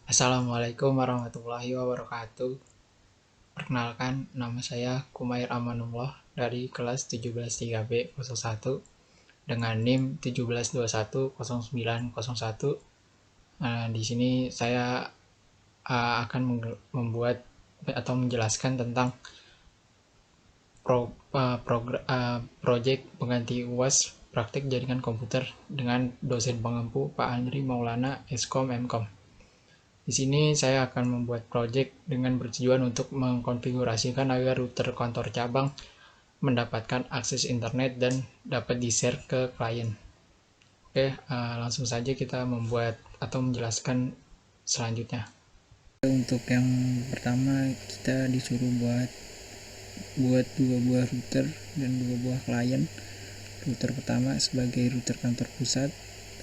Assalamualaikum warahmatullahi wabarakatuh. Perkenalkan, nama saya Kumair Amanullah dari kelas 17-3B01 dengan NIM 17210901. Di sini saya akan membuat atau menjelaskan tentang proyek pengganti UAS praktik jaringan komputer dengan dosen pengampu Pak Andri Maulana Eskom Mkom. Di sini saya akan membuat project dengan bertujuan untuk mengkonfigurasikan agar router kantor cabang mendapatkan akses internet dan dapat di-share ke klien. Oke, langsung saja kita membuat atau menjelaskan selanjutnya. Untuk yang pertama kita disuruh buat dua buah router dan dua buah klien. Router pertama sebagai router kantor pusat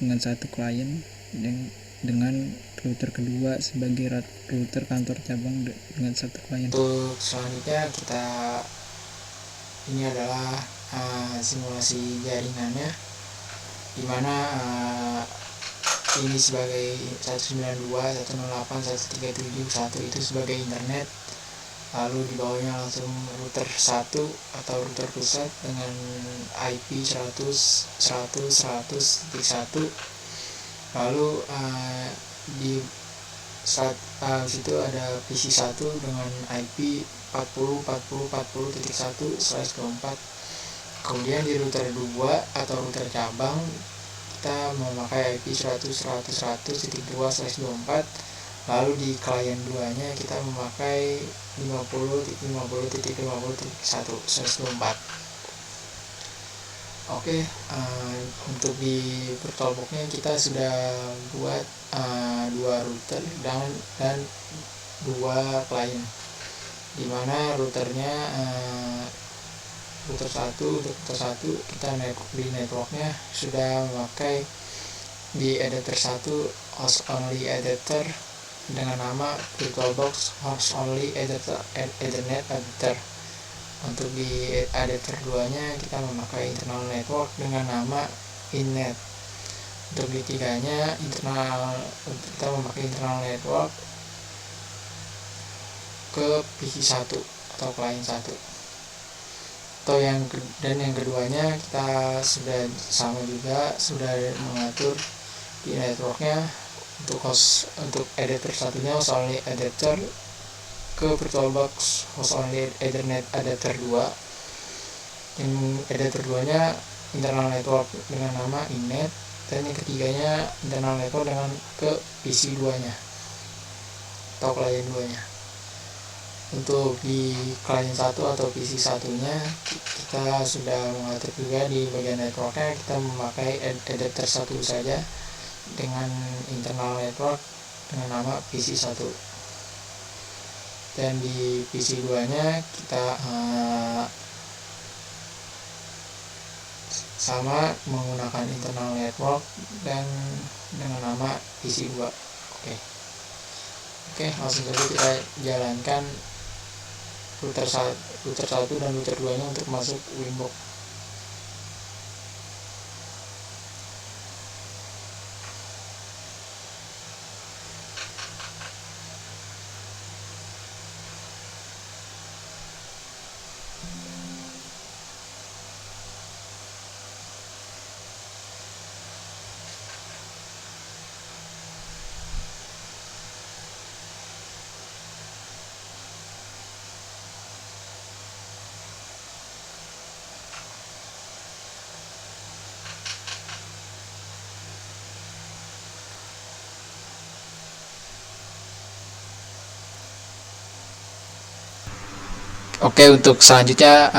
dengan satu klien dan dengan router kedua sebagai router kantor cabang dengan satu klien. Untuk selanjutnya ini adalah simulasi jaringannya, dimana ini sebagai 192.168.137.1 itu sebagai internet, lalu di bawahnya langsung router 1 atau router pusat dengan IP 100.100.100.1, lalu di situ ada PC1 dengan IP 40.40.40.1/24. Kemudian di router 2 atau router cabang kita memakai IP 100.100.100.2/24. Lalu di klien 2 nya kita memakai 50.50.50.1/24. Oke, untuk di VirtualBox-nya kita sudah buat dua router dan dua klien, dimana routernya router 1 kita di networknya sudah memakai di editor 1 host only editor dengan nama VirtualBox host only editor Ethernet editor. Untuk di editor 2 nya kita memakai internal network dengan nama innet. Untuk di 3 nya kita memakai internal network ke PC1 atau klien 1. Dan yang keduanya kita sudah sama juga, sudah mengatur di networknya untuk editor satunya host only editor ke VirtualBox host only Ethernet editor 2. Yang editor 2 nya internal network dengan nama innet, dan yang ketiganya internal network dengan ke PC 2 nya atau klien 2 nya. Untuk di klien 1 atau PC 1 nya kita sudah mengatur juga di bagian networknya, kita memakai editor 1 saja dengan internal network dengan nama PC 1. Dan di PC 2 nya kita sama menggunakan internal network dan dengan nama PC 2. Oke, langsung saja kita jalankan router 1 dan router 2 nya untuk masuk Winbox. Oke, untuk selanjutnya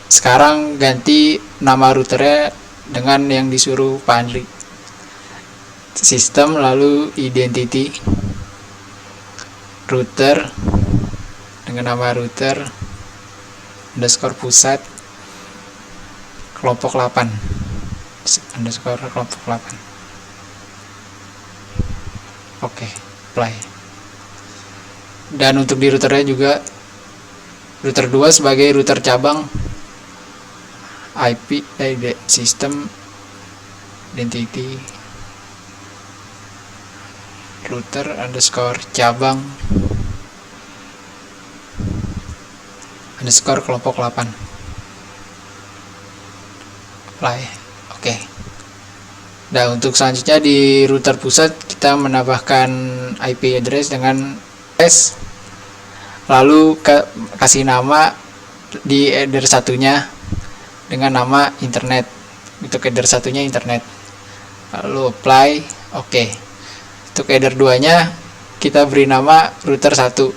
sekarang ganti nama routernya dengan yang disuruh Pak Andri. Sistem, lalu identity router dengan nama router underscore pusat kelompok 8 underscore kelompok 8. Oke, play. Dan untuk di routernya juga router 2 sebagai router cabang IP sistem identity router underscore cabang underscore kelompok 8 apply. Oke. Nah, untuk selanjutnya di router pusat kita menambahkan IP address dengan s, lalu kasih nama di header satunya dengan nama internet. Untuk header satunya internet, lalu apply. Oke. Untuk header 2 nya kita beri nama router 1,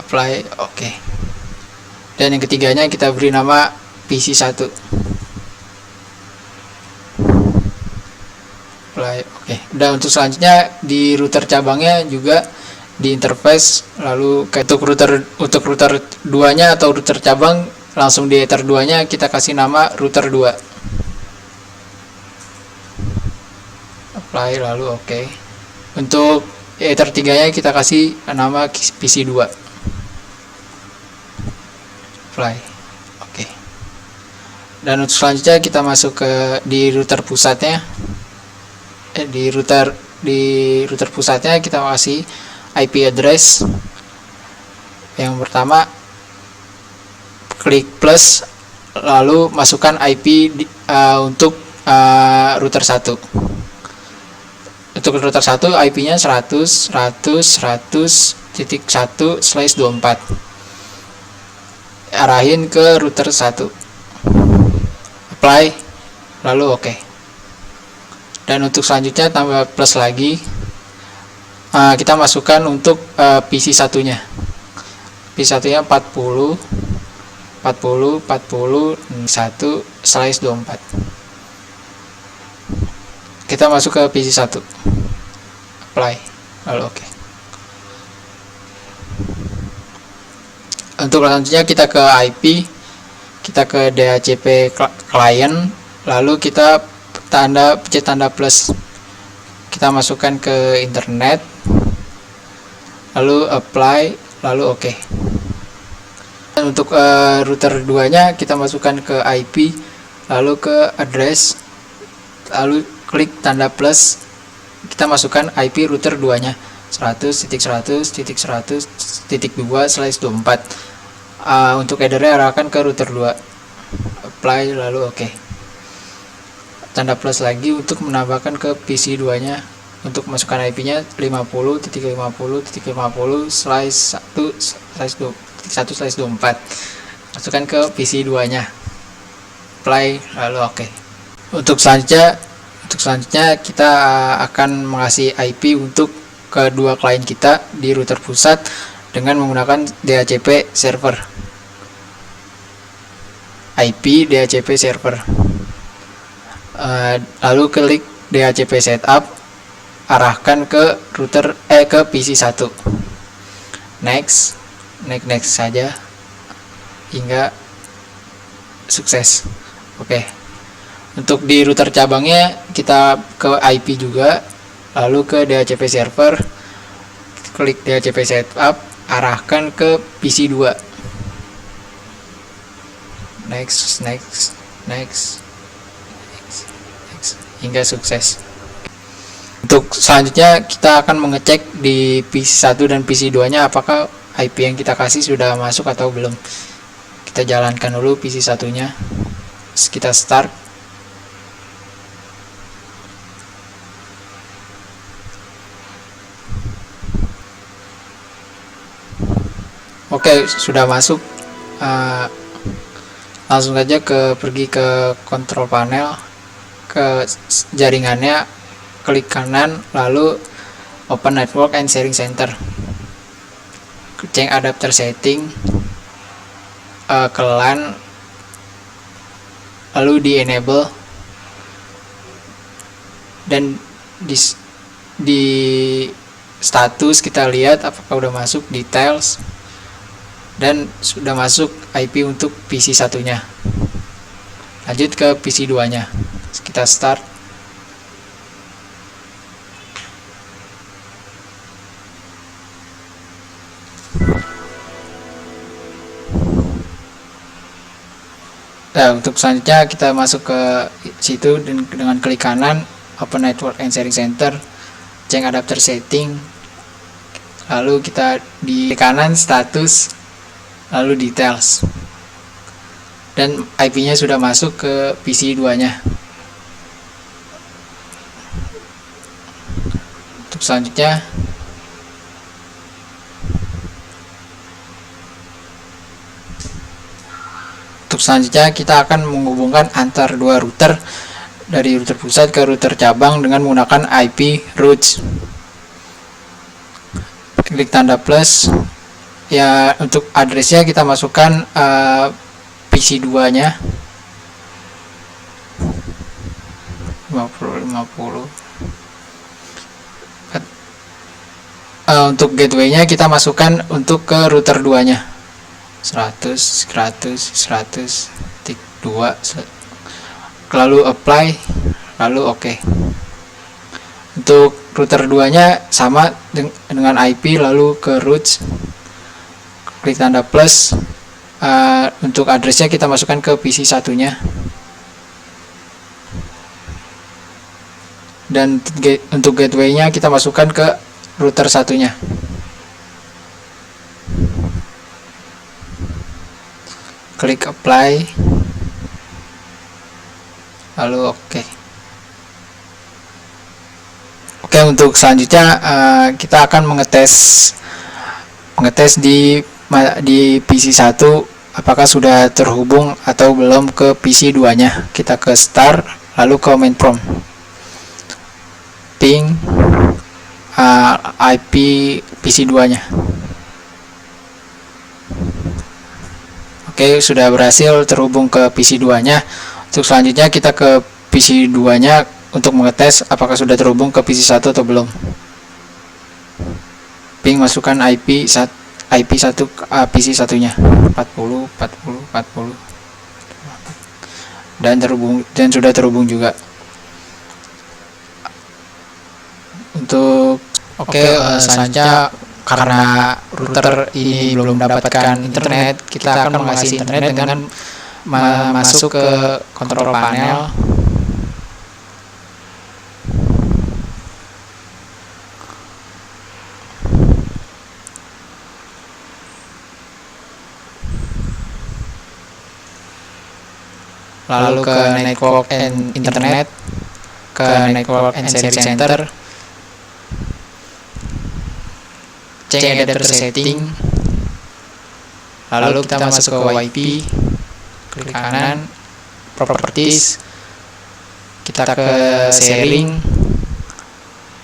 apply. Oke. Dan yang ketiganya kita beri nama PC 1, apply. Oke. Dan untuk selanjutnya di router cabangnya juga di interface, lalu untuk router 2 nya atau router cabang langsung di header 2 nya kita kasih nama router 2, apply, lalu oke. Untuk header 3 nya kita kasih nama PC 2, apply. Oke. Dan untuk selanjutnya kita masuk ke di router pusatnya. Di router pusatnya kita kasih IP address. Yang pertama klik plus, lalu masukkan IP untuk router 1. Untuk router 1 IP-nya 100.100.1/24. Arahin ke router 1, apply, lalu oke. Dan untuk selanjutnya tambah plus lagi, kita masukkan untuk PC satunya. PC satunya 40.1/24. Kita masuk ke PC 1, apply, lalu oke. Untuk selanjutnya kita ke IP, kita ke DHCP client, lalu kita pencet tanda plus, kita masukkan ke internet, lalu apply, lalu oke. Dan untuk router 2 nya kita masukkan ke IP, lalu ke address, lalu klik tanda plus, kita masukkan IP router 2 nya 100.100.100.2/24. Untuk headernya arahkan ke router 2, apply, lalu oke. Tanda plus lagi untuk menambahkan ke PC 2 nya. Untuk masukkan IP nya 50.50.50/1/24, masukkan ke PC 2 nya, apply, lalu oke. Untuk selanjutnya kita akan mengasih IP untuk kedua klien kita di router pusat dengan menggunakan DHCP server. IP DHCP server, lalu klik DHCP setup, arahkan ke router ke PC 1, next saja hingga sukses. Oke. Untuk di router cabangnya kita ke IP juga, lalu ke DHCP server, klik DHCP setup, arahkan ke PC 2, next hingga sukses. Untuk selanjutnya kita akan mengecek di PC 1 dan PC 2 nya apakah IP yang kita kasih sudah masuk atau belum. Kita jalankan dulu PC 1 nya, kita start. Oke, sudah masuk. Langsung saja pergi ke control panel, ke jaringannya, klik kanan, lalu open network and sharing center, change adapter setting, ke LAN, lalu di enable, dan di status kita lihat apakah udah masuk details dan sudah masuk IP untuk PC satunya. Lanjut ke PC 2 nya, kita start. Nah, untuk selanjutnya kita masuk ke situ dan dengan klik kanan open network and sharing center, change adapter setting, lalu kita di kanan status, lalu details, dan IP-nya sudah masuk ke PC 2-nya. Untuk selanjutnya kita akan menghubungkan antar dua router dari router pusat ke router cabang dengan menggunakan IP routes. Klik tanda plus. Ya, untuk addressnya kita masukkan PC 2-nya 50. Untuk gateway-nya kita masukkan untuk ke router 2-nya 100, 2, lalu apply, lalu OK. Untuk router 2-nya sama dengan IP, lalu ke routes, klik tanda plus. Untuk addressnya kita masukkan ke PC 1-nya, dan untuk gateway-nya kita masukkan ke router 1-nya. Klik apply, lalu OK. Oke, untuk selanjutnya kita akan mengetes di PC 1 apakah sudah terhubung atau belum ke PC 2-nya. Kita ke start, lalu ke main prompt, ping IP PC 2-nya. Oke, sudah berhasil terhubung ke PC 2-nya. Untuk selanjutnya kita ke PC 2-nya untuk mengetes apakah sudah terhubung ke PC 1 atau belum. Ping, masukkan IP 1 PC 1-nya 40 dan sudah terhubung juga. Untuk selanjutnya, karena router ini belum mendapatkan internet, kita akan mengasih internet dengan masuk ke kontrol panel, lalu ke network and internet, ke network and sharing center, change adapter setting, lalu kita masuk ke WiFi, klik kanan, properties, kita ke sharing,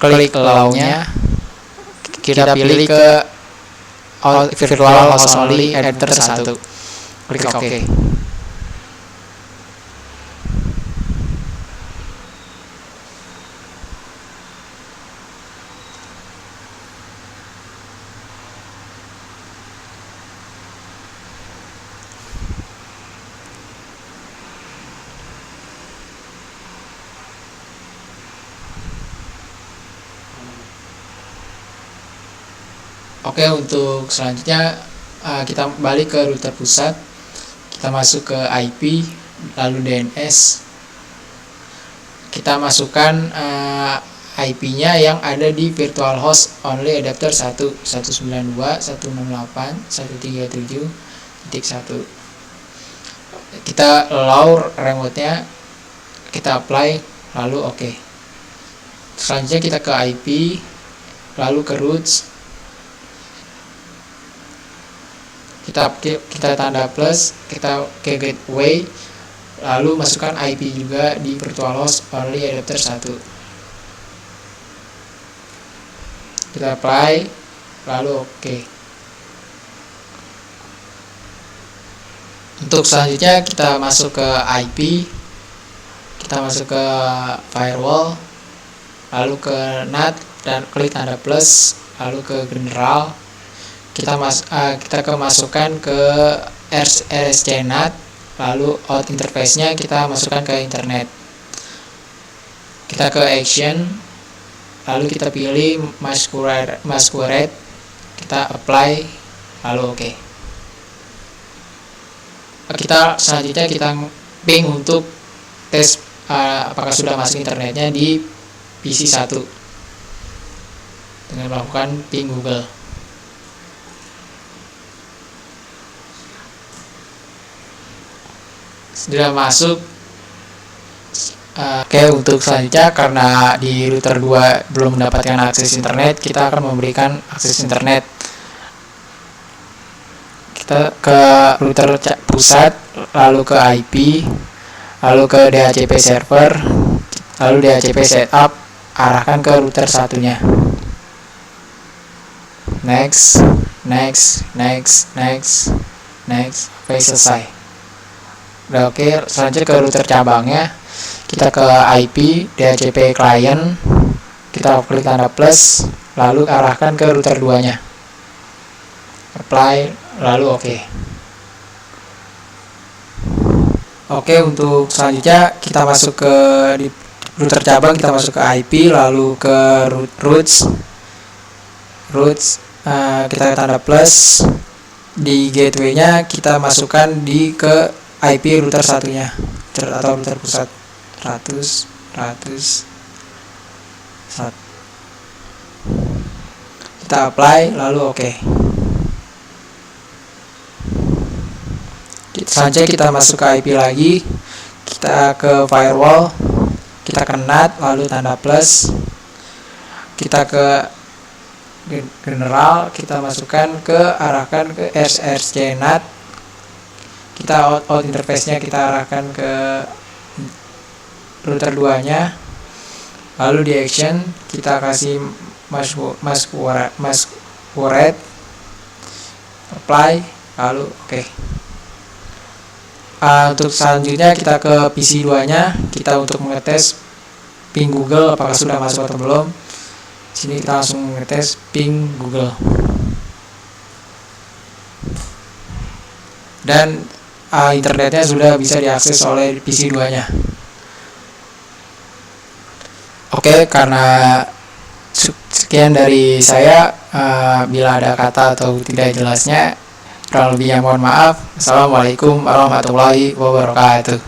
klik allow-nya, kita pilih ke virtual host only adapter 1, klik OK. Oke, untuk selanjutnya kita balik ke router pusat, kita masuk ke IP, lalu DNS, kita masukkan IP-nya yang ada di virtual host only adapter 192.168.137.1. Kita allow remote-nya, kita apply, lalu OK. Selanjutnya kita ke IP, lalu ke routes, kita tanda plus, kita ke gateway, lalu masukkan IP juga di virtual host only adapter 1. Kita apply, lalu OK. Untuk selanjutnya kita masuk ke IP, kita masuk ke firewall, lalu ke NAT dan klik tanda plus, lalu ke general, kita masukkan ke RSC NAT, lalu out interface-nya kita masukkan ke internet. Kita ke action, lalu kita pilih masquerade, kita apply, lalu OK. Selanjutnya kita ping untuk tes apakah sudah masuk internetnya di PC 1 dengan melakukan ping Google. Sudah masuk. Oke, untuk selanjutnya karena di router 2 belum mendapatkan akses internet, kita akan memberikan akses internet. Kita ke router pusat, lalu ke IP, lalu ke DHCP server, lalu DHCP setup, arahkan ke router satunya. Next. Oke, selesai. Udah oke, selanjutnya ke router cabangnya. Kita ke IP, DHCP client, kita klik tanda plus, lalu arahkan ke router 2-nya. Apply, lalu oke. Oke, untuk selanjutnya kita masuk ke di router cabang, kita masuk ke IP, lalu ke routes, kita tanda plus, di gateway-nya kita masukkan di ke IP router satunya atau router pusat. 100 kita apply, lalu oke. Selanjutnya kita masuk ke IP lagi, kita ke firewall, kita ke NAT, lalu tanda plus, kita ke general, kita masukkan arahkan ke SRC NAT, kita out interface-nya kita arahkan ke router 2-nya, lalu di action kita kasih masquerade, apply, lalu oke. Untuk selanjutnya kita ke PC 2-nya, kita untuk mengetes ping Google apakah sudah masuk atau belum. Sini kita langsung mengetes ping Google, dan internetnya sudah bisa diakses oleh PC 2-nya. Oke, karena sekian dari saya. Bila ada kata atau tidak jelasnya, kurang lebihnya mohon maaf. Assalamualaikum warahmatullahi wabarakatuh.